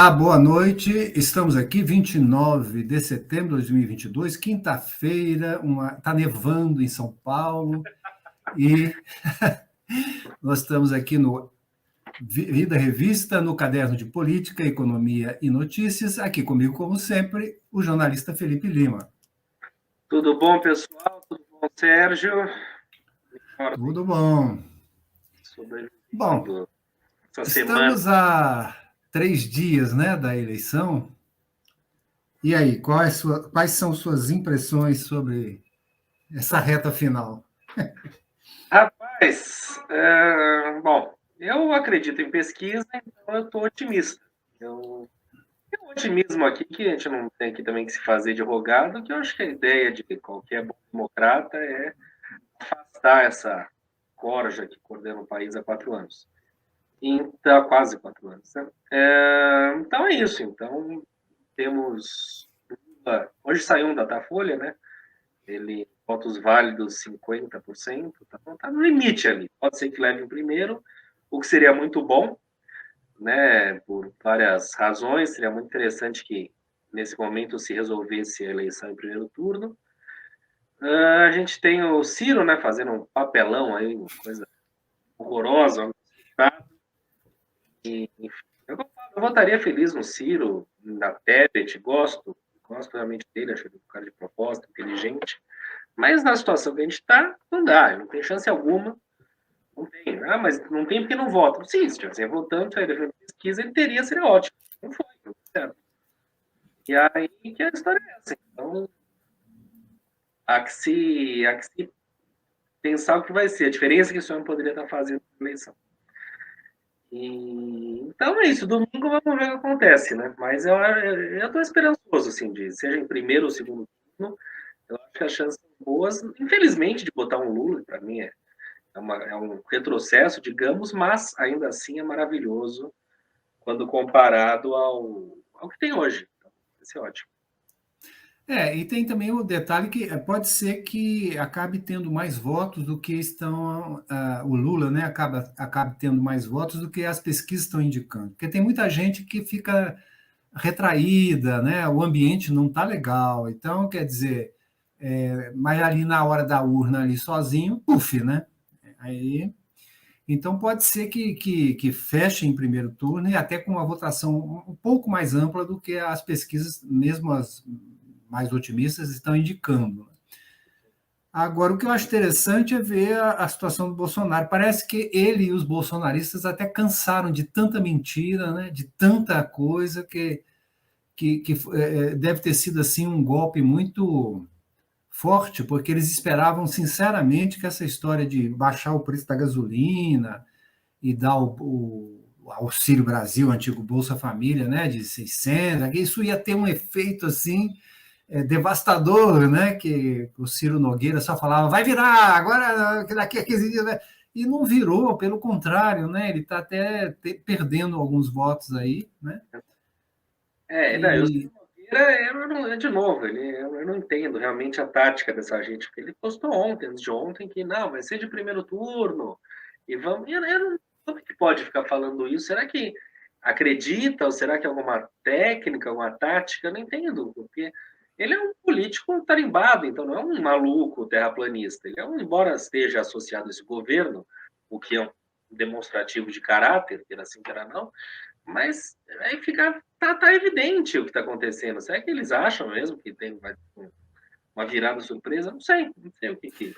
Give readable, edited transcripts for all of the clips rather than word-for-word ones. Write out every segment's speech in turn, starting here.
Olá, boa noite. Estamos aqui, 29 de setembro de 2022, quinta-feira, está nevando em São Paulo e nós estamos aqui no Vida Revista, no caderno de Política, Economia e Notícias. Aqui comigo, como sempre, o jornalista Felipe Lima. Tudo bom, pessoal? Tudo bom, Sérgio? Tudo bom. Bom, estamos há 3 dias, né, da eleição. E aí, quais são suas impressões sobre essa reta final? Rapaz, bom, eu acredito em pesquisa, então eu estou otimista. Tem um otimismo aqui que a gente não tem aqui também que se fazer de rogado, que eu acho que a ideia de qualquer bom democrata é afastar essa corja que coordena o país há 4 anos. Então, quase 4 anos. Né? Então é isso. Então, temos... Hoje saiu um Datafolha, né? Ele votos válidos 50%, tá no limite ali. Pode ser que leve em primeiro, o que seria muito bom, né? Por várias razões. Seria muito interessante que nesse momento se resolvesse a eleição em primeiro turno. A gente tem o Ciro, né? Fazendo um papelão aí, uma coisa horrorosa. E, enfim, eu votaria feliz no Ciro, na Tebet, gosto realmente dele, acho ele um cara de proposta, inteligente. Mas na situação que a gente está, não dá, não tem chance alguma. Não tem. Ah, mas não tem porque não vota. Sim, se tivesse votando, se ele pesquisa, ele teria, seria ótimo. Não foi, não foi certo. E aí que a história é essa. Então, há que se pensar o que vai ser, a diferença que esse homem poderia estar fazendo na eleição. Então é isso, domingo vamos ver o que acontece, né? Mas eu estou esperançoso, assim, seja em primeiro ou segundo turno, eu acho que as chances são boas, infelizmente, de botar um Lula, para mim é um retrocesso, digamos, mas ainda assim é maravilhoso quando comparado ao que tem hoje. Então, isso é ótimo. E tem também o detalhe que pode ser que acabe tendo mais votos do que estão... o Lula, né, acabe tendo mais votos do que as pesquisas estão indicando. Porque tem muita gente que fica retraída, né, o ambiente não está legal. Então, quer dizer, mas ali na hora da urna, ali sozinho, puf, né? Aí, então, pode ser que feche em primeiro turno e até com uma votação um pouco mais ampla do que as pesquisas, mesmo as mais otimistas, estão indicando. Agora, o que eu acho interessante é ver a situação do Bolsonaro. Parece que ele e os bolsonaristas até cansaram de tanta mentira, né, de tanta coisa, que deve ter sido assim um golpe muito forte, porque eles esperavam sinceramente que essa história de baixar o preço da gasolina e dar o Auxílio Brasil, antigo Bolsa Família, né, de 600, isso ia ter um efeito assim devastador, né, que o Ciro Nogueira só falava, vai virar, agora daqui a 15 dias, né? E não virou, pelo contrário, né, ele está até perdendo alguns votos aí, né? O Ciro Nogueira, de novo, eu não entendo realmente a tática dessa gente, porque ele postou ontem, antes de ontem, que não, vai ser de primeiro turno, e vamos... Como é que pode ficar falando isso? Será que acredita, ou será que é alguma técnica, alguma tática? Eu não entendo, porque ele é um político tarimbado, então não é um maluco terraplanista. Ele embora esteja associado a esse governo, o que é um demonstrativo de caráter, queira sim, queira não, mas aí tá evidente o que está acontecendo. Será que eles acham mesmo que vai ter uma virada surpresa? Não sei o que.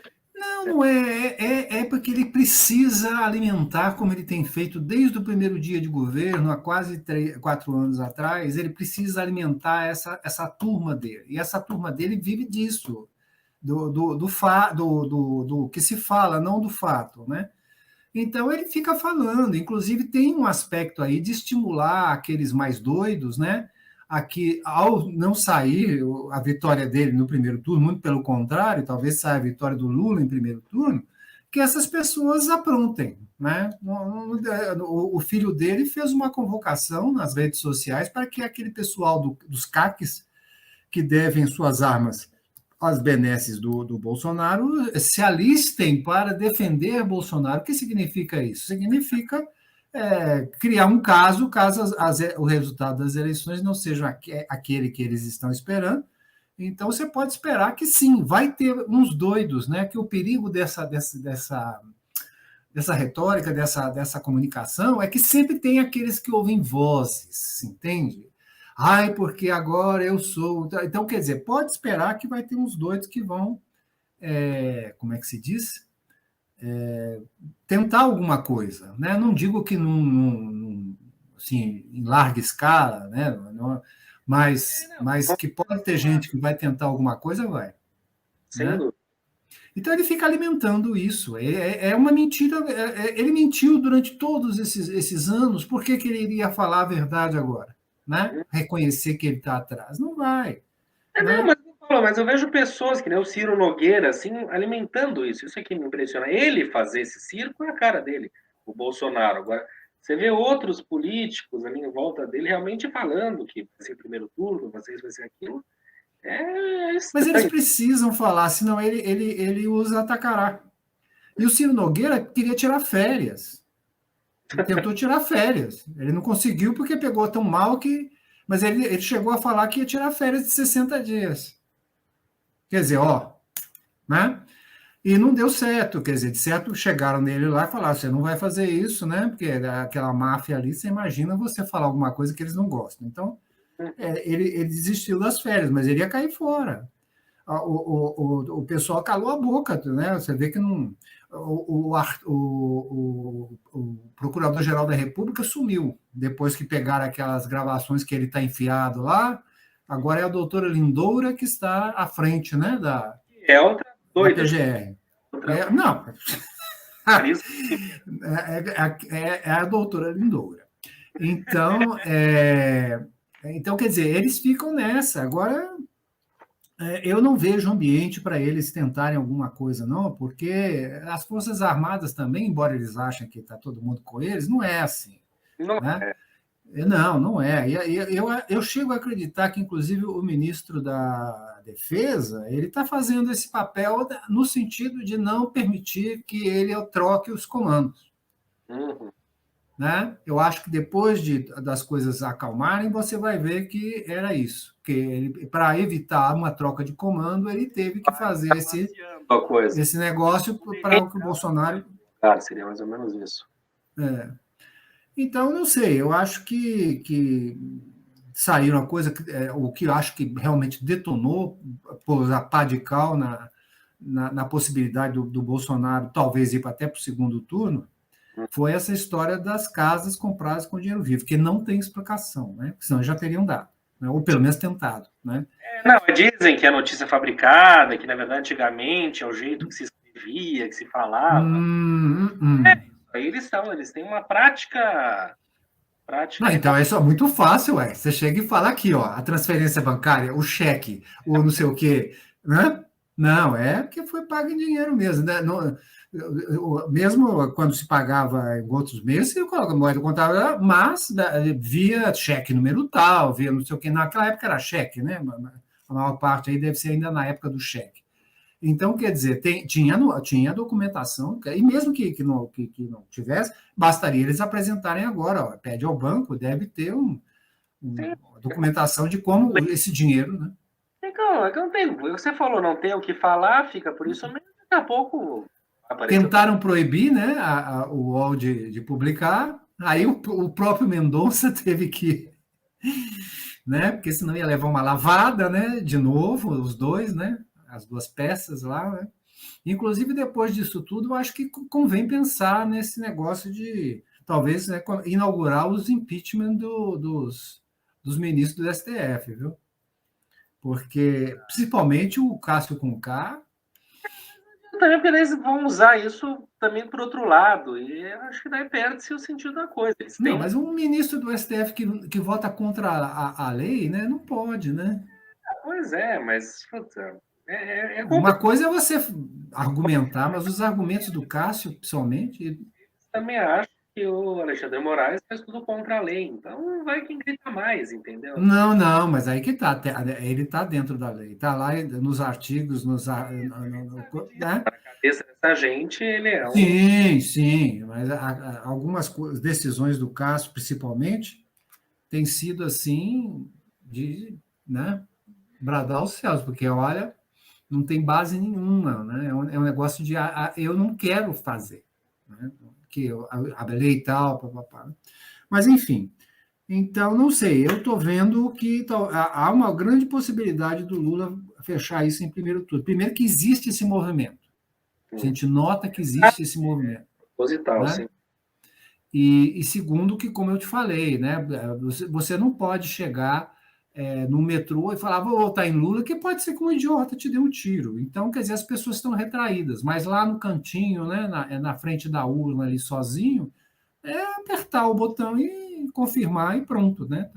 Não é porque ele precisa alimentar, como ele tem feito desde o primeiro dia de governo, há quase 4 anos atrás, ele precisa alimentar essa turma dele. E essa turma dele vive disso, do que se fala, não do fato, né? Então ele fica falando, inclusive tem um aspecto aí de estimular aqueles mais doidos, né? Aqui, ao não sair a vitória dele no primeiro turno, muito pelo contrário, talvez saia a vitória do Lula em primeiro turno, que essas pessoas aprontem, né? O filho dele fez uma convocação nas redes sociais para que aquele pessoal dos CACs, que devem suas armas as benesses do Bolsonaro, se alistem para defender Bolsonaro. O que significa isso? Significa criar um caso o resultado das eleições não seja aquele que eles estão esperando. Então, você pode esperar que sim, vai ter uns doidos, né? Que o perigo dessa retórica, dessa comunicação, é que sempre tem aqueles que ouvem vozes, entende? Ai, porque agora eu sou. Então, quer dizer, pode esperar que vai ter uns doidos que vão, como é que se diz? Tentar alguma coisa, né? Não digo que assim, em larga escala, né? Mas que pode ter gente que vai tentar alguma coisa, vai, Sem né? dúvida. Então ele fica alimentando isso. É uma mentira. Ele mentiu durante todos esses anos. Por que ele iria falar a verdade agora, né? Reconhecer que ele está atrás? Não vai, Não, né? mas eu vejo pessoas que nem o Ciro Nogueira, assim, alimentando isso. Isso aqui me impressiona. Ele fazer esse circo é a cara dele, o Bolsonaro. Agora, você vê outros políticos ali em volta dele realmente falando que vai ser primeiro turno, vai ser aquilo. É Mas eles estranho. precisam falar, senão ele usa atacará. E o Ciro Nogueira queria tirar férias. Ele tentou tirar férias. Ele não conseguiu porque pegou tão mal que. Mas ele chegou a falar que ia tirar férias de 60 dias. Quer dizer, ó, né? E não deu certo, quer dizer, de certo chegaram nele lá e falaram: você não vai fazer isso, né? Porque aquela máfia ali, você imagina você falar alguma coisa que eles não gostam. Então, ele desistiu das férias, mas ele ia cair fora. O pessoal calou a boca, né? Você vê que não. O Procurador-Geral da República sumiu, depois que pegaram aquelas gravações que ele está enfiado lá. Agora é a doutora Lindoura que está à frente, né, É outra da doida. PGR. Outra Não, carisma. é a doutora Lindoura. Então, então, quer dizer, eles ficam nessa. Agora, eu não vejo ambiente para eles tentarem alguma coisa, não, porque as Forças Armadas também, embora eles achem que está todo mundo com eles, não é assim, Não, né? Não, não é. Eu chego a acreditar que, inclusive, o ministro da Defesa ele está fazendo esse papel no sentido de não permitir que ele troque os comandos. uhum. Né? Eu acho que depois das coisas acalmarem, você vai ver que era isso. Que para evitar uma troca de comando, ele teve que fazer A coisa. esse negócio para que o Bolsonaro. Cara, seria mais ou menos isso. Então, não sei, eu acho que saiu uma coisa, o que eu acho que realmente detonou, pôs a pá de cal na possibilidade do Bolsonaro talvez ir até para o segundo turno, foi essa história das casas compradas com dinheiro vivo, que não tem explicação, né? Senão já teriam dado, né? Ou pelo menos tentado, né? Não, dizem que é notícia fabricada, que na verdade antigamente é o jeito que se escrevia, que se falava. Aí eles têm uma prática Não, então é só muito fácil, você chega e fala aqui, ó, a transferência bancária, o cheque, o não sei o quê, né? Não, é porque foi pago em dinheiro mesmo, né? Não, mesmo quando se pagava em outros meses, você coloca moeda contábil, mas via cheque número tal, via não sei o quê. Naquela época era cheque, né? A maior parte aí deve ser ainda na época do cheque. Então, quer dizer, tinha documentação, e mesmo que não tivesse, bastaria eles apresentarem agora, ó, pede ao banco, deve ter uma documentação de como esse dinheiro, né? É que não tem. Você falou, não tem o que falar, fica por isso mesmo, daqui a pouco apareceu. Tentaram proibir, né, o UOL de publicar, aí o próprio Mendonça teve que, né, porque senão ia levar uma lavada, né, de novo, os dois, né, as duas peças lá, né? Inclusive, depois disso tudo, eu acho que convém pensar nesse negócio de, talvez, né, inaugurar os impeachment dos ministros do STF, viu? Porque, principalmente o Cássio Conká. Também porque eles vão usar isso também por outro lado, e acho que daí perde-se o sentido da coisa. Eles Não, têm. mas um ministro do STF que vota contra a lei, né, não pode, né? Pois é, mas puta, é Uma complicado. coisa é você argumentar, mas os argumentos do Cássio, principalmente. Também acho que o Alexandre Moraes faz tudo contra a lei, então vai quem grita mais, entendeu? Não, não, mas aí que tá, ele está dentro da lei, está lá nos artigos, né? Essa gente, ele é um... Sim, sim, mas algumas decisões do Castro, principalmente, têm sido assim de, né, bradar aos céus, porque olha, não tem base nenhuma, né? É um negócio de eu não quero fazer, né? Que a lei e tal, papapá. Mas enfim, então não sei. Eu estou vendo que há uma grande possibilidade do Lula fechar isso em primeiro turno. Primeiro que existe esse movimento. A gente nota que existe esse movimento, Proposital, né? sim. E segundo que, como eu te falei, né, você não pode chegar no metrô e falar, vou votar em Lula, que pode ser que um idiota te dê um tiro. Então, quer dizer, as pessoas estão retraídas, mas lá no cantinho, né, na frente da urna ali sozinho, é apertar o botão e confirmar e pronto, né?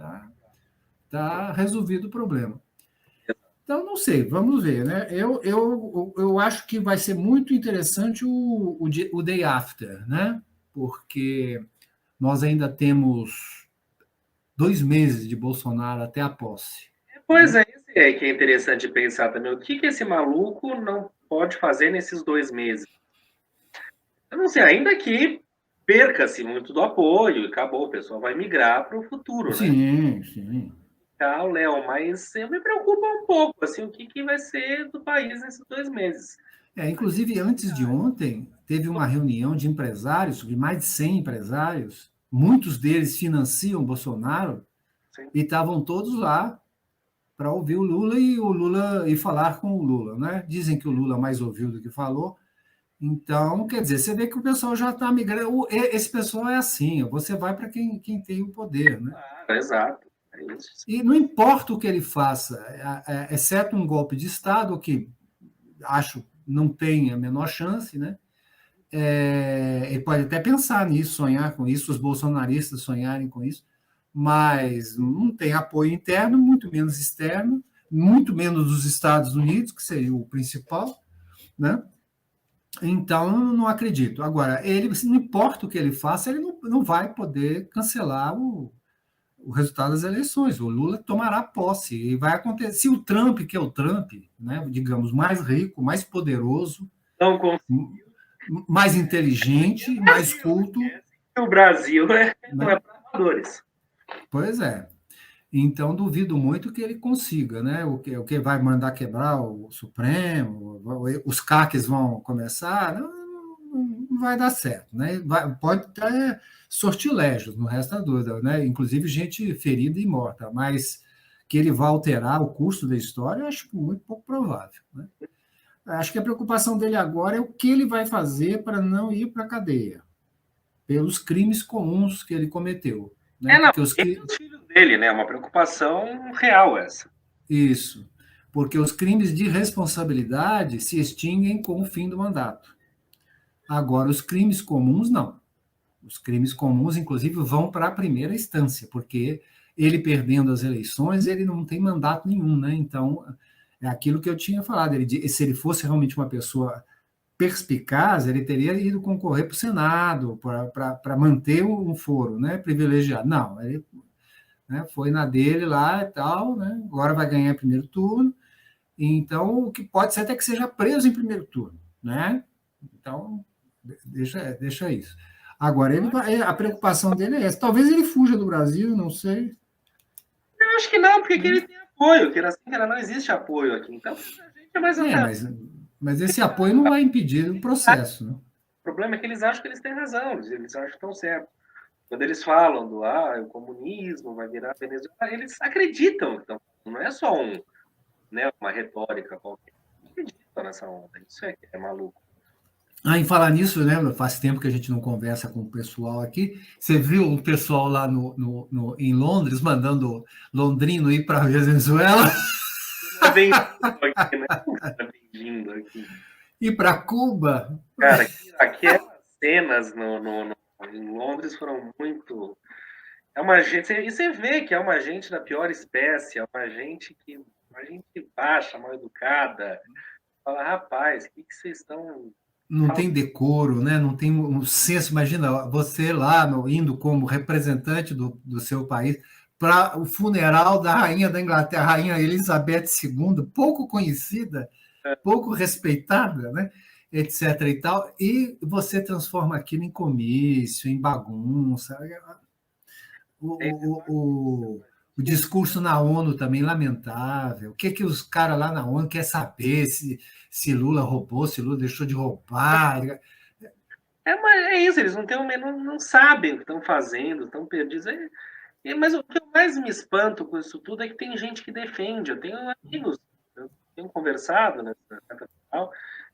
Tá resolvido o problema. Então, não sei, vamos ver, né? Eu acho que vai ser muito interessante o day after, né? Porque nós ainda temos 2 meses de Bolsonaro até a posse. Pois Né? é, esse é que é interessante pensar também. O que esse maluco não pode fazer nesses 2 meses? Eu não sei, ainda que perca-se muito do apoio e acabou, o pessoal vai migrar para o futuro, né? Sim, sim. Léo, mas eu me preocupa um pouco, assim, o que vai ser do país nesses 2 meses. Inclusive, antes de ontem, teve uma reunião de empresários, de mais de 100 empresários, muitos deles financiam Bolsonaro, Sim. e estavam todos lá para ouvir o Lula e falar com o Lula, né? Dizem que o Lula mais ouviu do que falou. Então, quer dizer, você vê que o pessoal já está migrando. Esse pessoal é assim, você vai para quem tem o poder, né? Claro, exato. É isso. E não importa o que ele faça, exceto um golpe de Estado, que acho não tem a menor chance, né? Ele pode até pensar nisso, sonhar com isso, os bolsonaristas sonharem com isso, mas não tem apoio interno, muito menos externo, muito menos dos Estados Unidos, que seria o principal, né? Então, não acredito. Agora, ele, não importa o que ele faça, ele não vai poder cancelar o resultado das eleições. O Lula tomará posse e vai acontecer. Se o Trump, que é o Trump, né, digamos, mais rico, mais poderoso, Não conseguiu. mais inteligente, mais culto, O Brasil não né? é para amadores. Pois é. Então, duvido muito que ele consiga, né? O que vai mandar quebrar o Supremo, os CACs vão começar, não vai dar certo, né? Pode ter sortilégios, não resta dúvida, né? Inclusive gente ferida e morta, mas que ele vai alterar o curso da história, eu acho muito pouco provável, né? Acho que a preocupação dele agora é o que ele vai fazer para não ir para a cadeia, pelos crimes comuns que ele cometeu, né? Não, Porque ele e os filhos dele, né? É uma preocupação real essa. Isso, porque os crimes de responsabilidade se extinguem com o fim do mandato. Agora, os crimes comuns, não. Os crimes comuns, inclusive, vão para a primeira instância, porque ele perdendo as eleições, ele não tem mandato nenhum, né? Então, é aquilo que eu tinha falado. Se ele fosse realmente uma pessoa perspicaz, ele teria ido concorrer para o Senado, para manter um foro, né? Privilegiado. Não, ele, né, foi na dele lá e tal, né? Agora vai ganhar em primeiro turno. Então, o que pode ser até que seja preso em primeiro turno, né? Então, deixa isso. Agora, a preocupação dele é essa. Talvez ele fuja do Brasil, não sei. Eu acho que não, porque aqui Né? ele tem apoio, que assim, cara, não existe apoio aqui. Então, a gente é mais É, até. mas esse apoio não vai impedir o processo. Né? O problema é que eles acham que eles têm razão, eles acham que estão certos. Quando eles falam do o comunismo vai virar Venezuela, eles acreditam. Então, não é só uma retórica qualquer. Eles acreditam nessa onda. Isso é que é maluco. Em falar nisso, né, faz tempo que a gente não conversa com o pessoal aqui. Você viu o pessoal lá em Londres mandando londrino ir para a Venezuela? Não é bem-vindo aqui, né? Não é bem-vindo aqui. Ir para Cuba? Cara, aquelas cenas em Londres foram muito. É uma gente. E você vê que é uma gente da pior espécie, é uma gente baixa, mal educada. Fala, rapaz, o que vocês estão. Não tem decoro, né? Não tem um senso. Imagina você lá indo como representante do seu país para o funeral da rainha da Inglaterra, a rainha Elizabeth II, pouco conhecida, pouco respeitada, né? etc. e tal, e você transforma aquilo em comício, em bagunça. O, o, o, o discurso na ONU também lamentável. O que, que os caras lá na ONU querem saber se Lula roubou, se Lula deixou de roubar? Mas é isso, eles não sabem o que estão fazendo, estão perdidos. Mas o que eu mais me espanto com isso tudo é que tem gente que defende. Eu tenho amigos, eu tenho conversado nessa capital,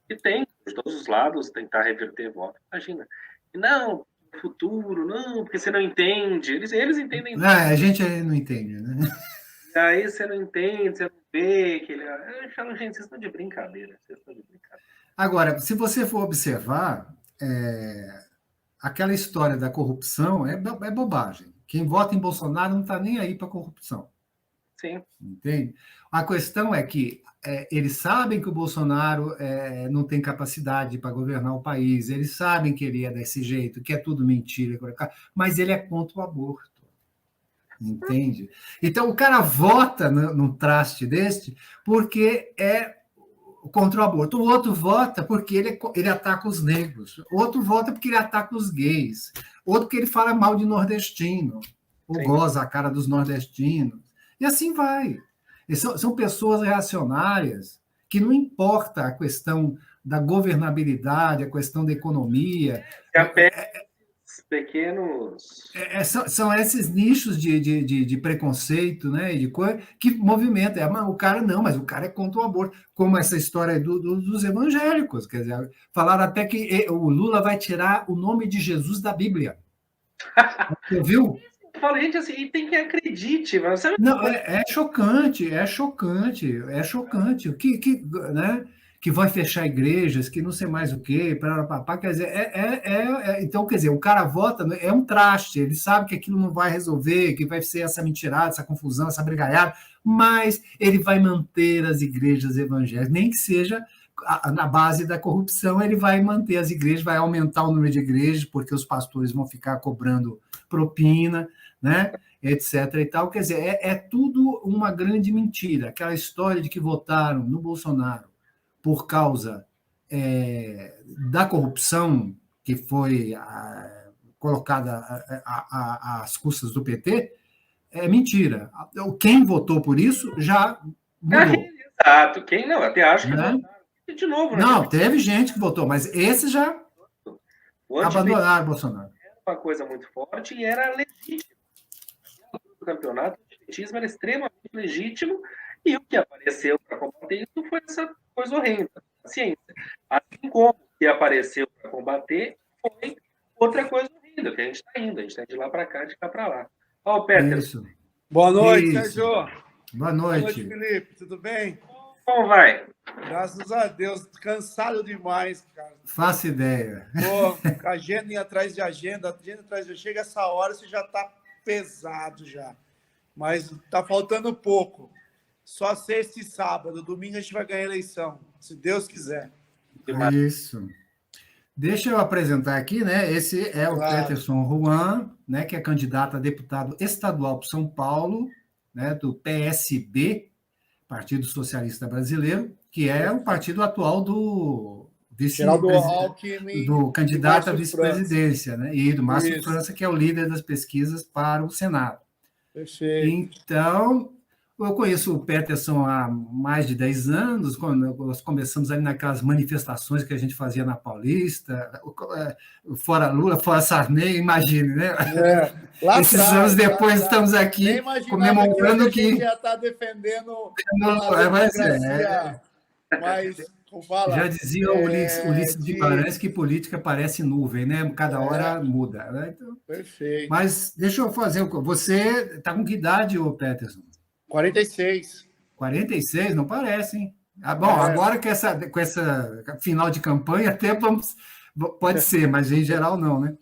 que tem, de todos os lados, tentar reverter voto. Imagina. E não, futuro, não, porque você não entende. Eles entendem. A gente não entende, né? Aí você não entende, você não vê. Eu falo, gente, vocês estão de brincadeira. Vocês estão de brincadeira. Agora, se você for observar, aquela história da corrupção é bobagem. Quem vota em Bolsonaro não está nem aí para a corrupção. Sim. Entende? A questão é que eles sabem que o Bolsonaro não tem capacidade para governar o país, eles sabem que ele é desse jeito, que é tudo mentira, mas ele é contra o aborto. Entende? Então, o cara vota num traste deste porque é contra o aborto. O outro vota porque ele ataca os negros. O outro vota porque ele ataca os gays. Outro porque ele fala mal de nordestino, ou Sim. goza a cara dos nordestinos. E assim vai. E são pessoas reacionárias que não importa a questão da governabilidade, a questão da economia. Pequenos. São esses nichos de preconceito, né, de coisa que movimenta. O cara não, mas o cara é contra o aborto, como essa história dos evangélicos. Quer dizer, falaram até que o Lula vai tirar o nome de Jesus da Bíblia. Você viu? Eu falo, gente, assim, e tem que acredite, mas sabe? Não, é chocante, é chocante, é chocante. Né, que vai fechar igrejas, que não sei mais o quê, quer dizer, então, quer dizer, o cara vota, é um traste, ele sabe que aquilo não vai resolver, que vai ser essa mentirada, essa confusão, essa brigaiada, mas ele vai manter as igrejas evangélicas, nem que seja na base da corrupção, ele vai manter as igrejas, vai aumentar o número de igrejas, porque os pastores vão ficar cobrando propina, né? Etc. e tal. Quer dizer, é tudo uma grande mentira. Aquela história de que votaram no Bolsonaro por causa da corrupção que foi colocada às custas do PT, é mentira. Quem votou por isso já mudou. Exato. Quem não? Até acho que né? votaram. De novo, né? Não, teve gente que votou, mas esses já abandonaram o Bolsonaro. Era uma coisa muito forte e era legítimo. O campeonato de petismo era extremamente legítimo e o que apareceu para combater isso foi essa coisa horrenda, a ciência. Assim como o que apareceu para combater foi outra coisa horrenda, que a gente está indo, a gente está de lá para cá, de cá para lá. Ó, o Peter. Isso. Boa noite, Isso. Sérgio. Boa noite. Boa noite, Felipe. Tudo bem? Como vai? Graças a Deus. Cansado demais, cara. Faço ideia. Pô, agenda atrás de agenda, atrás de... Chega essa hora, você já está pesado já. Mas tá faltando pouco. Só sexta e sábado. Domingo a gente vai ganhar a eleição, se Deus quiser. Isso. Deixa eu apresentar aqui, né? Esse é o Peterson Juan, né? Que é candidato a deputado estadual para São Paulo, né? Do PSB, Partido Socialista Brasileiro, que é o partido atual do do candidato à vice-presidência, né? E do Márcio França, que é o líder das pesquisas para o Senado. Perfeito. Então, eu conheço o Peterson há mais de 10 anos, quando nós começamos ali naquelas manifestações que a gente fazia na Paulista, fora Lula, fora Sarney, imagine, né? Esses anos depois estamos aqui comemorando que... A gente já está defendendo a democracia, mas... Já dizia o Ulisses de Guimarães que política parece nuvem, né? Cada hora muda. Né? Então, perfeito. Mas deixa eu fazer... Você está com que idade, ô Peterson? 46. 46? Não parece, hein? Bom, agora com essa final de campanha, até pode ser, mas em geral não, né?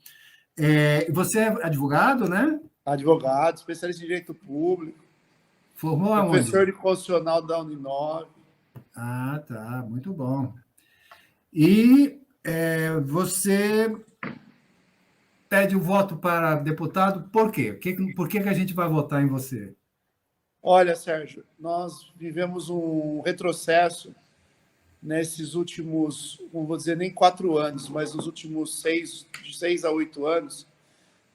Você é advogado, né? Advogado, especialista em direito público. Formou aonde? Professor de constitucional da Uninove. Ah, tá, muito bom. E você pede o voto para deputado, por quê? Por que a gente vai votar em você? Olha, Sérgio, nós vivemos um retrocesso nesses últimos, não vou dizer nem 4 anos, mas nos últimos de 6 a 8 anos,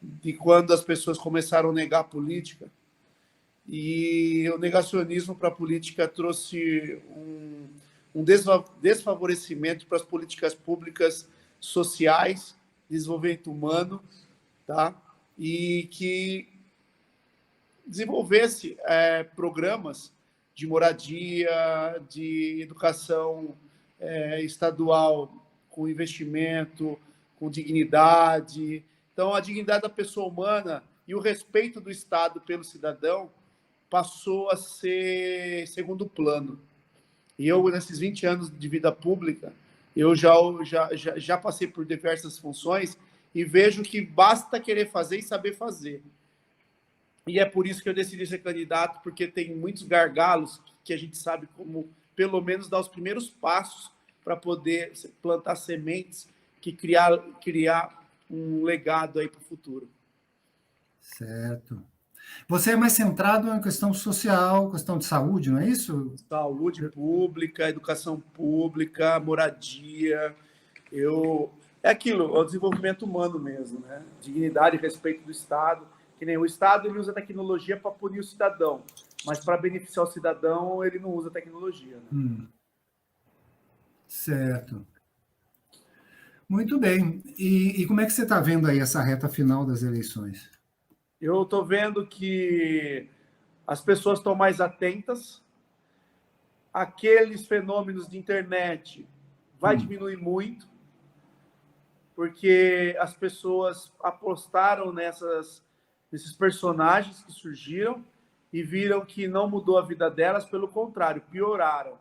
de quando as pessoas começaram a negar a política. E o negacionismo para a política trouxe um desfavorecimento para as políticas públicas sociais, desenvolvimento humano, tá? E que desenvolvesse programas de moradia, de educação estadual com investimento, com dignidade. Então, a dignidade da pessoa humana e o respeito do Estado pelo cidadão passou a ser segundo plano. E eu, nesses 20 anos de vida pública, eu já passei por diversas funções e vejo que basta querer fazer e saber fazer. E é por isso que eu decidi ser candidato, porque tem muitos gargalos que a gente sabe como, pelo menos, dar os primeiros passos para poder plantar sementes que criar um legado aí para o futuro. Certo. Você é mais centrado na questão social, questão de saúde, não é isso? Saúde pública, educação pública, moradia. É aquilo, é o desenvolvimento humano mesmo, né? Dignidade e respeito do Estado. Que nem o Estado, ele usa tecnologia para punir o cidadão, mas para beneficiar o cidadão, ele não usa tecnologia. Né? Certo. Muito bem. E como é que você está vendo aí essa reta final das eleições? Eu estou vendo que as pessoas estão mais atentas, aqueles fenômenos de internet vai diminuir muito, porque as pessoas apostaram nesses personagens que surgiram e viram que não mudou a vida delas, pelo contrário, pioraram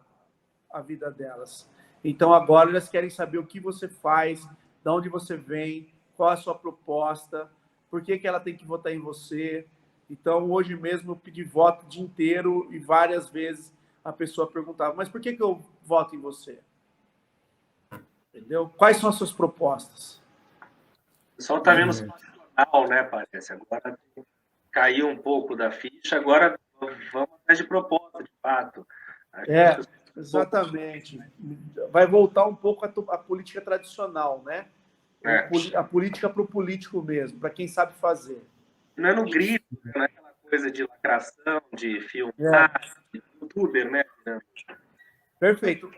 a vida delas. Então, agora elas querem saber o que você faz, de onde você vem, qual é a sua proposta, por que ela tem que votar em você. Então, hoje mesmo, eu pedi voto o dia inteiro e várias vezes a pessoa perguntava, mas por que eu voto em você? Entendeu? Quais são as suas propostas? O pessoal está vendo nacional, né, parece. Agora caiu um pouco da ficha, agora vamos atrás de proposta, de fato. Exatamente. Vai voltar um pouco a política tradicional, né? A política para o político mesmo, para quem sabe fazer. Não é no grito, não é aquela coisa de lacração, de filmar, de youtuber, né? Perfeito.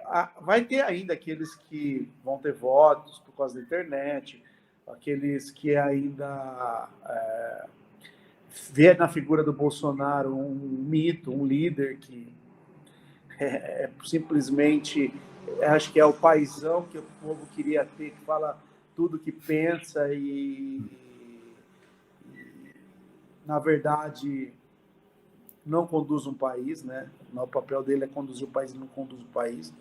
Vai ter ainda aqueles que vão ter votos por causa da internet, aqueles que ainda vê na figura do Bolsonaro um mito, um líder que simplesmente, acho que é o paizão que o povo queria ter, que fala tudo que pensa e na verdade, não conduz um país, né? O papel dele é conduzir o país, ele não conduz o país.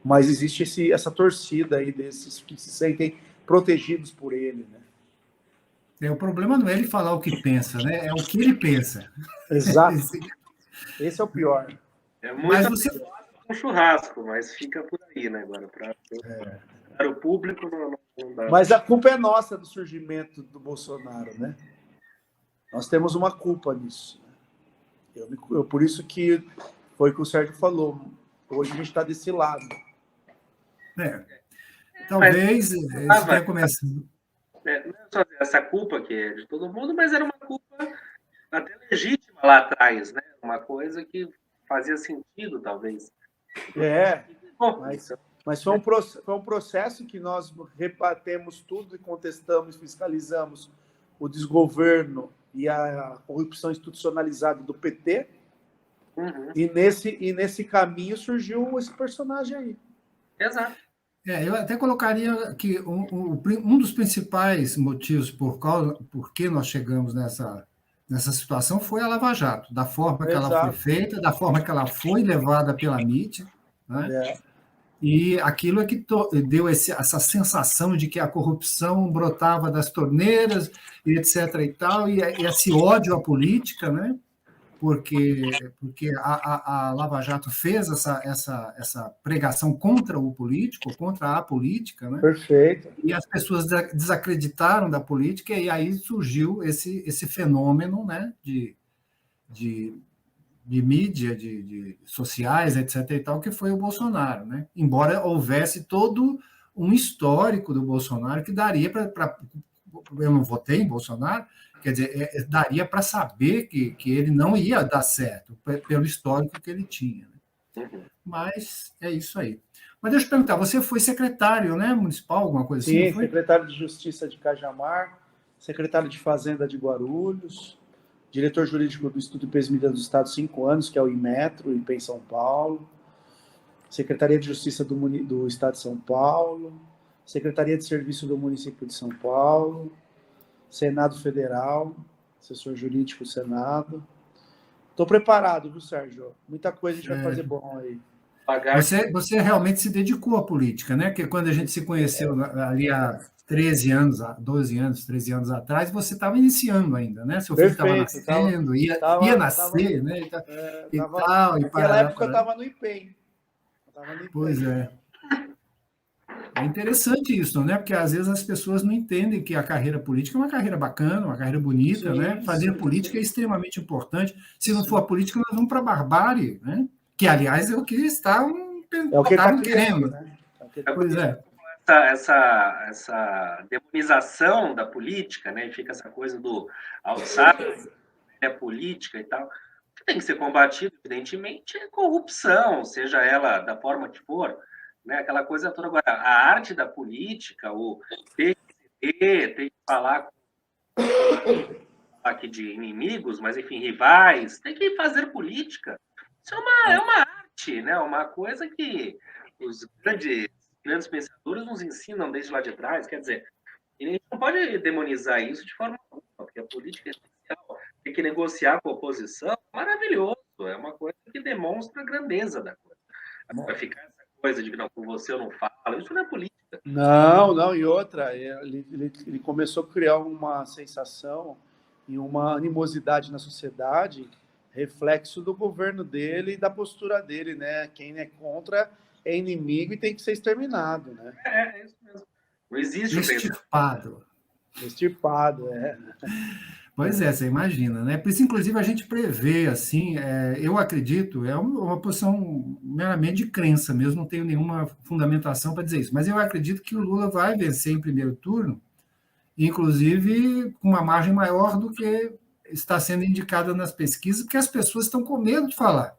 Mas existe essa torcida aí desses que se sentem protegidos por ele, né? O problema não é ele falar o que pensa, né? É o que ele pensa. Exato. Esse é o pior. É muito um churrasco, mas fica por aí, né? Agora, para o público, não dá. Mas a culpa é nossa do surgimento do Bolsonaro, né? Nós temos uma culpa nisso. Por isso que foi o que o Sérgio falou. Hoje a gente está desse lado. Talvez isso tenha começado. Não é só essa culpa que é de todo mundo, mas era uma culpa até legítima lá atrás, né? Uma coisa que fazia sentido, talvez. Mas foi um processo que nós rebatemos tudo e contestamos, fiscalizamos o desgoverno e a corrupção institucionalizada do PT. E nesse caminho surgiu esse personagem aí. Exato. Eu até colocaria que um dos principais motivos por que nós chegamos nessa situação foi a Lava Jato, da forma que ela foi feita, da forma que ela foi levada pela mídia, né? E aquilo é que deu essa sensação de que a corrupção brotava das torneiras, e etc. e tal, e esse ódio à política, né? Porque a Lava Jato fez essa pregação contra o político, contra a política, né? Perfeito. E as pessoas desacreditaram da política, e aí surgiu esse fenômeno, né, de de mídia, de sociais, etc. e tal, que foi o Bolsonaro, né? Embora houvesse todo um histórico do Bolsonaro que daria para. Eu não votei em Bolsonaro, quer dizer, daria para saber que ele não ia dar certo, pelo histórico que ele tinha. Né? Mas é isso aí. Mas deixa eu perguntar, você foi secretário, né, municipal, alguma coisa assim? Sim, foi? Secretário de Justiça de Cajamar, secretário de Fazenda de Guarulhos, diretor jurídico do Instituto de Peso e Medidas do Estado 5 anos, que é o Inmetro, IPEM São Paulo, Secretaria de Justiça do Estado de São Paulo, Secretaria de Serviço do Município de São Paulo, Senado Federal, assessor jurídico do Senado. Estou preparado, viu, Sérgio? Muita coisa a gente vai fazer bom aí. Você realmente se dedicou à política, né? Porque quando a gente se conheceu ali há 13 anos, 12 anos, 13 anos atrás, você estava iniciando ainda, né? Seu filho estava nascendo, ia nascer, né? E tal. Naquela época eu estava no IPEM. Pois é. É interessante isso, né? Porque às vezes as pessoas não entendem que a carreira política é uma carreira bacana, uma carreira bonita, sim, né? Fazer política é extremamente importante. Se não for a política, nós vamos para a barbárie, né? Que, aliás, é o que estavam querendo. Né? Pois é. Essa demonização da política, né? E fica essa coisa do outsider, é política e tal. O que tem que ser combatido, evidentemente, é corrupção, seja ela da forma que for. Né, aquela coisa toda. Agora, a arte da política, o ter que falar aqui de inimigos, mas enfim, rivais, tem que fazer política. Isso é uma arte, né? Uma coisa que os grandes pensadores nos ensinam desde lá de trás. Quer dizer, e a gente não pode demonizar isso de forma alguma, porque a política é essencial. Tem que negociar com a oposição, maravilhoso, é uma coisa que demonstra a grandeza da coisa. Vai ficar coisa de que não, com você eu não falo, isso não é política. Não, e outra, ele começou a criar uma sensação e uma animosidade na sociedade, reflexo do governo dele e da postura dele, né? Quem é contra é inimigo e tem que ser exterminado, né? É isso mesmo. Não existe Extirpado, é. Pois é, você imagina, né? Por isso, inclusive, a gente prevê, assim, eu acredito, é uma posição meramente de crença mesmo, não tenho nenhuma fundamentação para dizer isso, mas eu acredito que o Lula vai vencer em primeiro turno, inclusive com uma margem maior do que está sendo indicada nas pesquisas, porque as pessoas estão com medo de falar.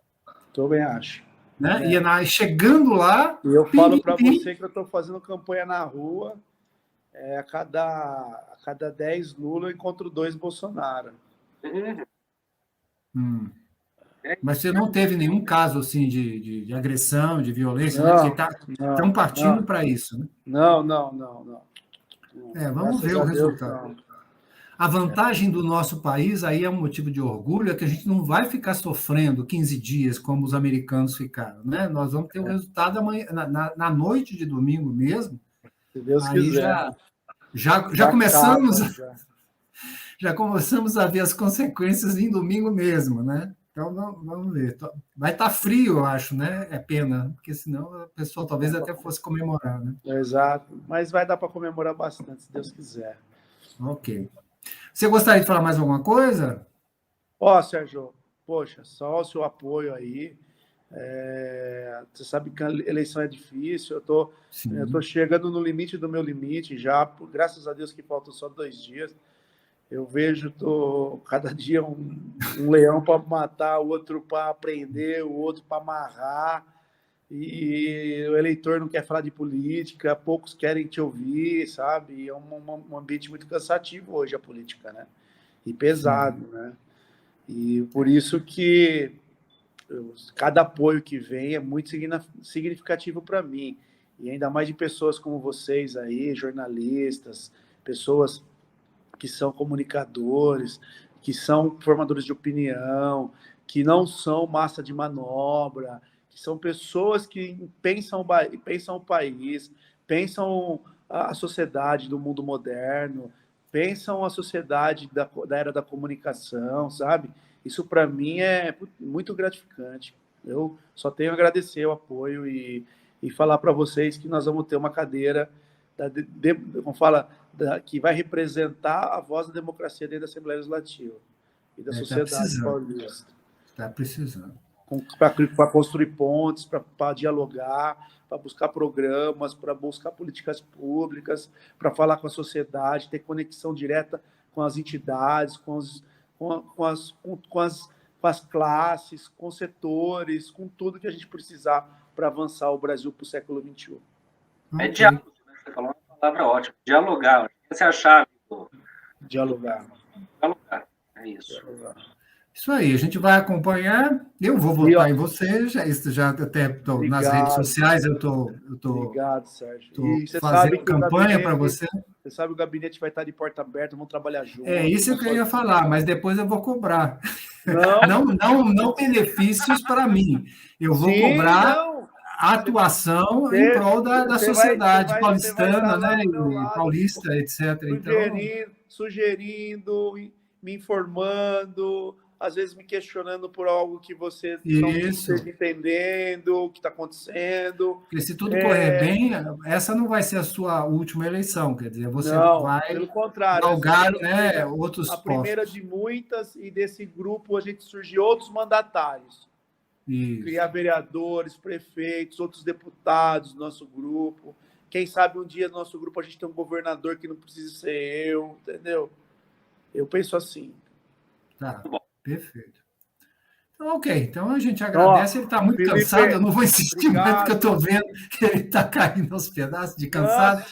Também acho. Né? E chegando lá... E eu falo para você que eu estou fazendo campanha na rua... a cada 10 Lula eu encontro 2 Bolsonaro. Mas você não teve nenhum caso assim de agressão, de violência, né? Porque estão partindo para isso, né? Não. Vamos ver o resultado. A vantagem do nosso país aí é um motivo de orgulho, é que a gente não vai ficar sofrendo 15 dias como os americanos ficaram, né? Nós vamos ter o resultado amanhã, na noite de domingo mesmo. Se Deus quiser. Já começamos a ver as consequências em domingo mesmo, né? Então, vamos ver. Vai estar frio, eu acho, né? É pena, porque senão a pessoa talvez até fosse comemorar, né? Exato, mas vai dar para comemorar bastante, se Deus quiser. Ok. Você gostaria de falar mais alguma coisa? Sérgio, poxa, só o seu apoio aí. Você sabe que a eleição é difícil, eu tô chegando no limite do meu limite já, graças a Deus que faltam só 2 dias. Eu vejo cada dia um leão para matar, o outro para prender, o outro para amarrar, e o eleitor não quer falar de política, poucos querem te ouvir, sabe? É um ambiente muito cansativo hoje a política, né? E pesado, né? E por isso que cada apoio que vem é muito significativo para mim. E ainda mais de pessoas como vocês aí, jornalistas, pessoas que são comunicadores, que são formadores de opinião, que não são massa de manobra, que são pessoas que pensam o país, pensam a sociedade do mundo moderno, pensam a sociedade da era da comunicação, sabe? Isso, para mim, é muito gratificante. Eu só tenho a agradecer o apoio e falar para vocês que nós vamos ter uma cadeira, como fala, que vai representar a voz da democracia dentro da Assembleia Legislativa e da sociedade paulista. Está precisando. Para construir pontes, para dialogar, para buscar programas, para buscar políticas públicas, para falar com a sociedade, ter conexão direta com as entidades, com as classes, com setores, com tudo que a gente precisar para avançar o Brasil para o século XXI. É diálogo, né? Você falou uma palavra ótima. Dialogar. Essa é a chave. Dialogar. Dialogar. É isso. Dialogar. Isso aí, a gente vai acompanhar. Eu vou votar em você, já até nas redes sociais, eu estou Obrigado, Sérgio. fazendo campanha para você. Você sabe, o gabinete vai estar de porta aberta, vamos trabalhar juntos. É isso que eu ia falar, mas depois eu vou cobrar. Não, não benefícios para mim. Eu vou cobrar a atuação em prol da sociedade paulistana, né? Paulista, etc. Sugerindo, me informando, às vezes me questionando por algo que você não esteja entendendo, o que está acontecendo. Porque se tudo correr bem, essa não vai ser a sua última eleição, quer dizer, você vai pelo contrário, galgar, né, outros a primeira postos. de muitas, e desse grupo a gente surge outros mandatários. Isso. Criar vereadores, prefeitos, outros deputados do nosso grupo. Quem sabe um dia no nosso grupo a gente tem um governador que não precisa ser eu, entendeu? Eu penso assim. Tá, perfeito. Então, ok. Então, a gente agradece. Ele está muito cansado. Eu não vou insistir muito, porque eu estou vendo que ele está caindo aos pedaços de cansado.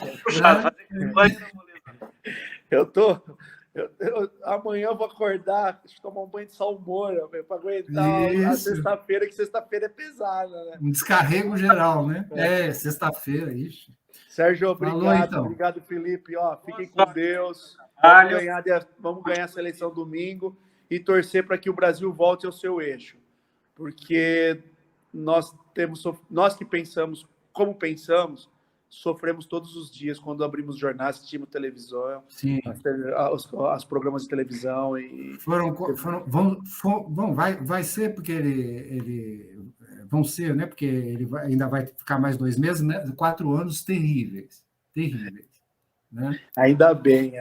Amanhã eu vou acordar, tomar um banho de salmoura para aguentar a sexta-feira, que sexta-feira é pesada, né? Um descarrego geral, né? Sexta-feira, ixi. Sérgio, obrigado. Falou, então. Obrigado, Felipe. Fiquem com Deus. Vamos ganhar essa eleição domingo e torcer para que o Brasil volte ao seu eixo. Porque nós que pensamos como pensamos, sofremos todos os dias quando abrimos jornais, assistimos televisão, os programas de televisão. Vai ser porque vão ser, né? Porque ainda vai ficar mais 2 meses, né? 4 anos terríveis. Né? Ainda bem.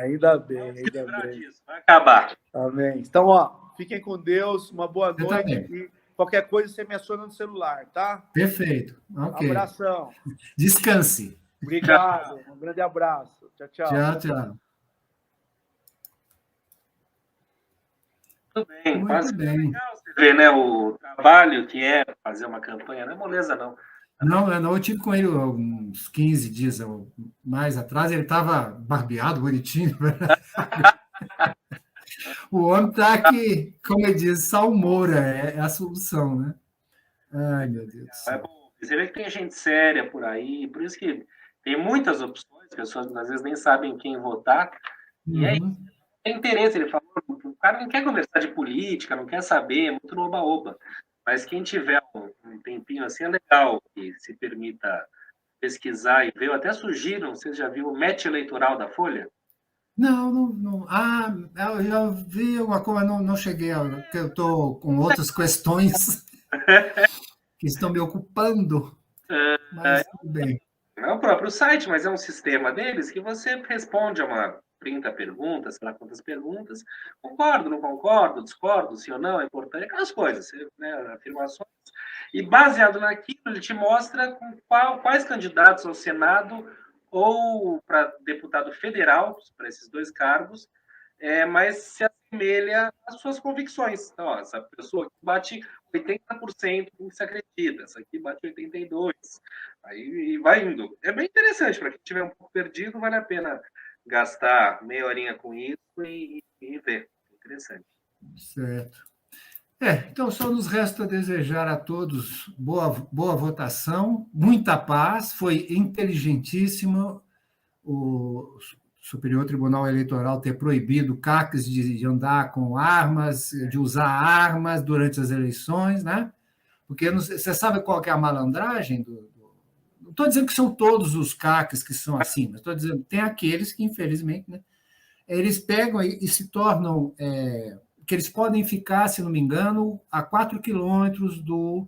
Vai acabar. Amém. Então, fiquem com Deus, uma boa noite. E qualquer coisa você me aciona no celular, tá? Perfeito. Okay. Abração. Descanse. Obrigado. Um grande abraço. Tchau. Tchau. Muito bem. Muito bem. Legal você ver, né, o trabalho que é fazer uma campanha. Não é moleza, não. Não, eu tive com ele uns 15 dias mais atrás, ele estava barbeado, bonitinho. O homem está aqui, como ele diz, salmoura, é a solução, né? Ai, meu Deus do céu. Você vê que tem gente séria por aí, por isso que tem muitas opções, as pessoas às vezes nem sabem quem votar, e aí tem interesse, ele falou, o cara não quer conversar de política, não quer saber, é muito no oba-oba. Mas quem tiver um tempinho assim é legal que se permita pesquisar e ver. Eu até sugiro, você já viu o match eleitoral da Folha? Não. Eu já vi alguma coisa, não cheguei, porque eu estou com outras questões que estão me ocupando. Mas tudo bem. Não é o próprio site, mas é um sistema deles que você responde a uma 30 perguntas, sei lá quantas perguntas, concordo, não concordo, discordo, sim ou não, é importante, aquelas coisas, né, afirmações, e baseado naquilo, ele te mostra quais candidatos ao Senado ou para deputado federal, para esses 2 cargos, mas se assemelha às suas convicções. Então, essa pessoa que bate 80% do que se acredita, essa aqui bate 82%, aí vai indo. É bem interessante, para quem estiver um pouco perdido, vale a pena gastar meia horinha com isso e ver. Interessante. Certo. Então, só nos resta desejar a todos boa votação, muita paz. Foi inteligentíssimo o Superior Tribunal Eleitoral ter proibido CACs de andar com armas, de usar armas durante as eleições, né? Porque você sabe qual que é a malandragem Não estou dizendo que são todos os CACs que são assim, mas estou dizendo que tem aqueles que, infelizmente, né, eles pegam e se tornam... que eles podem ficar, se não me engano, a 4 quilômetros do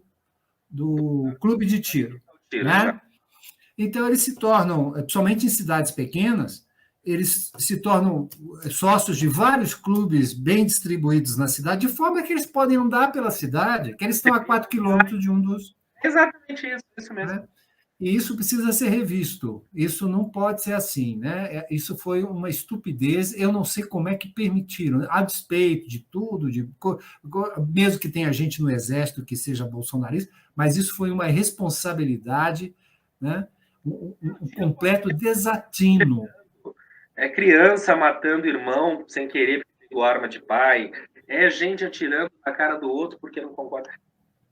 clube de tiro. Né? Então, eles se tornam, principalmente em cidades pequenas, eles se tornam sócios de vários clubes bem distribuídos na cidade, de forma que eles podem andar pela cidade, que eles estão a 4 quilômetros de um dos... Exatamente isso mesmo. Né? E isso precisa ser revisto. Isso não pode ser assim, né? Isso foi uma estupidez. Eu não sei como é que permitiram, a despeito de tudo, mesmo que tenha gente no Exército que seja bolsonarista, mas isso foi uma irresponsabilidade, né? Um completo desatino. É criança matando irmão sem querer porque pegou arma de pai. É gente atirando na cara do outro porque não concorda.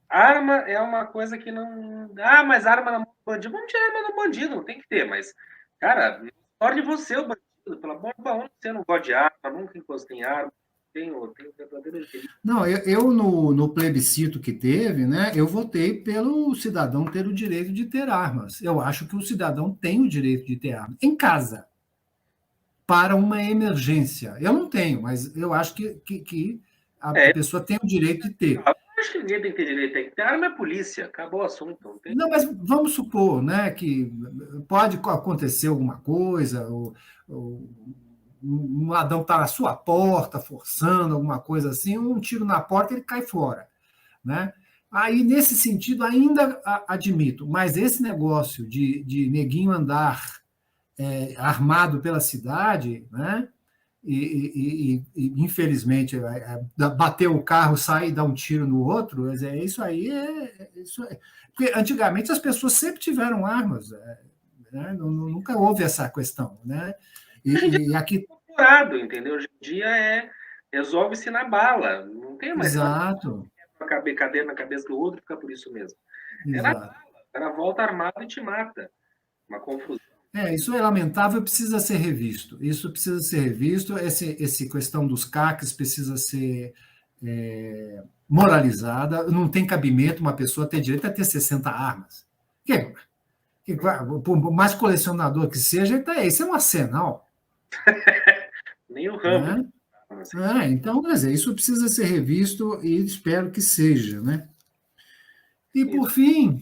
Arma é uma coisa que não... Ah, mas arma na mão do bandido. Vamos tirar a arma do bandido, não tem que ter, mas... Cara, torne você o bandido. Pelo amor de Deus, você não gosta de arma, nunca encostei em arma. Tenho verdadeiro direito. Não, eu no plebiscito que teve, né, eu votei pelo cidadão ter o direito de ter armas. Eu acho que o cidadão tem o direito de ter armas em casa, para uma emergência. Eu não tenho, mas eu acho que a pessoa tem o direito de ter. Eu acho que ninguém tem que ter direito, tem que ter arma é polícia. Acabou o assunto. Não, tem... Não, mas vamos supor, né, que pode acontecer alguma coisa, um ladrão está na sua porta, forçando alguma coisa assim, um tiro na porta, ele cai fora. Né? Aí, nesse sentido, ainda admito, mas esse negócio de neguinho andar armado pela cidade, né? E infelizmente, bater o carro, sair e dar um tiro no outro, isso aí Porque antigamente as pessoas sempre tiveram armas, né? Nunca houve essa questão. Né? E aqui... Entendeu? Hoje em dia resolve-se na bala, não tem mais... Exato. Cadeira na cabeça do outro, fica por isso mesmo. Exato. O cara volta armado e te mata. Uma confusão. Isso é lamentável, precisa ser revisto. Isso precisa ser revisto. Essa questão dos CACs precisa ser moralizada. Não tem cabimento uma pessoa ter direito a ter 60 armas. Por mais colecionador que seja, isso é um arsenal. Nem o Rambo. Né? Então, quer dizer, isso precisa ser revisto e espero que seja. Né? E, por fim,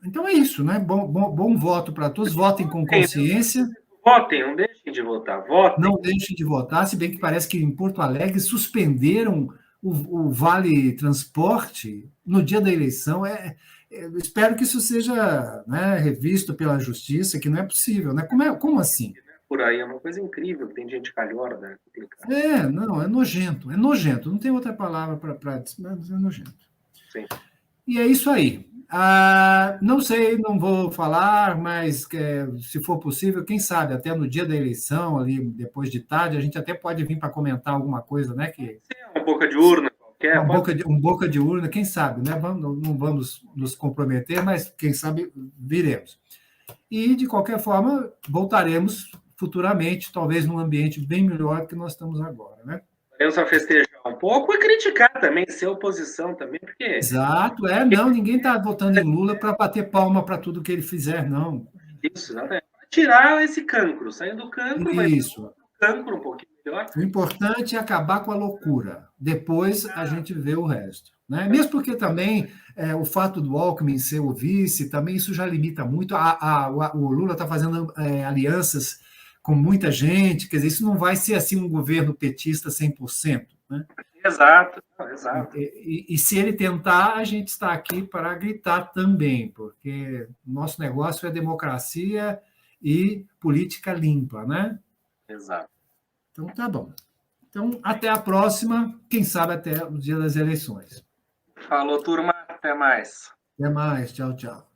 então é isso, né? Bom voto para todos. Votem com consciência. Votem, não deixem de votar. Votem. Não deixem de votar, se bem que parece que em Porto Alegre suspenderam o Vale Transporte no dia da eleição. Espero que isso seja, né, revisto pela Justiça, que não é possível. Né? Como assim? Por aí é uma coisa incrível, tem gente calhorda. Né? Não, é nojento. Não tem outra palavra para dizer, mas é nojento. Sim. E é isso aí. Não sei, não vou falar, mas se for possível, quem sabe, até no dia da eleição, ali depois de tarde, a gente até pode vir para comentar alguma coisa, né? Uma boca de urna qualquer. Um boca de urna, quem sabe, né? Não vamos nos comprometer, mas quem sabe viremos. E, de qualquer forma, voltaremos futuramente, talvez num ambiente bem melhor do que nós estamos agora, né? Eu só festejar um pouco e criticar também, ser oposição também, porque... Exato, ninguém está votando em Lula para bater palma para tudo que ele fizer, não. Isso, exatamente. Tirar esse cancro, sair do cancro, Isso. Cancro um pouquinho melhor. O importante é acabar com a loucura, depois a gente vê o resto. Né? Mesmo porque também o fato do Alckmin ser o vice, também isso já limita muito. O Lula está fazendo alianças com muita gente, quer dizer, isso não vai ser assim um governo petista 100%. Né? Exato. E se ele tentar, a gente está aqui para gritar também, porque nosso negócio é democracia e política limpa, né? Exato. Então, tá bom. Então, até a próxima, quem sabe até o dia das eleições. Falou, turma. Até mais. Até mais. Tchau, tchau.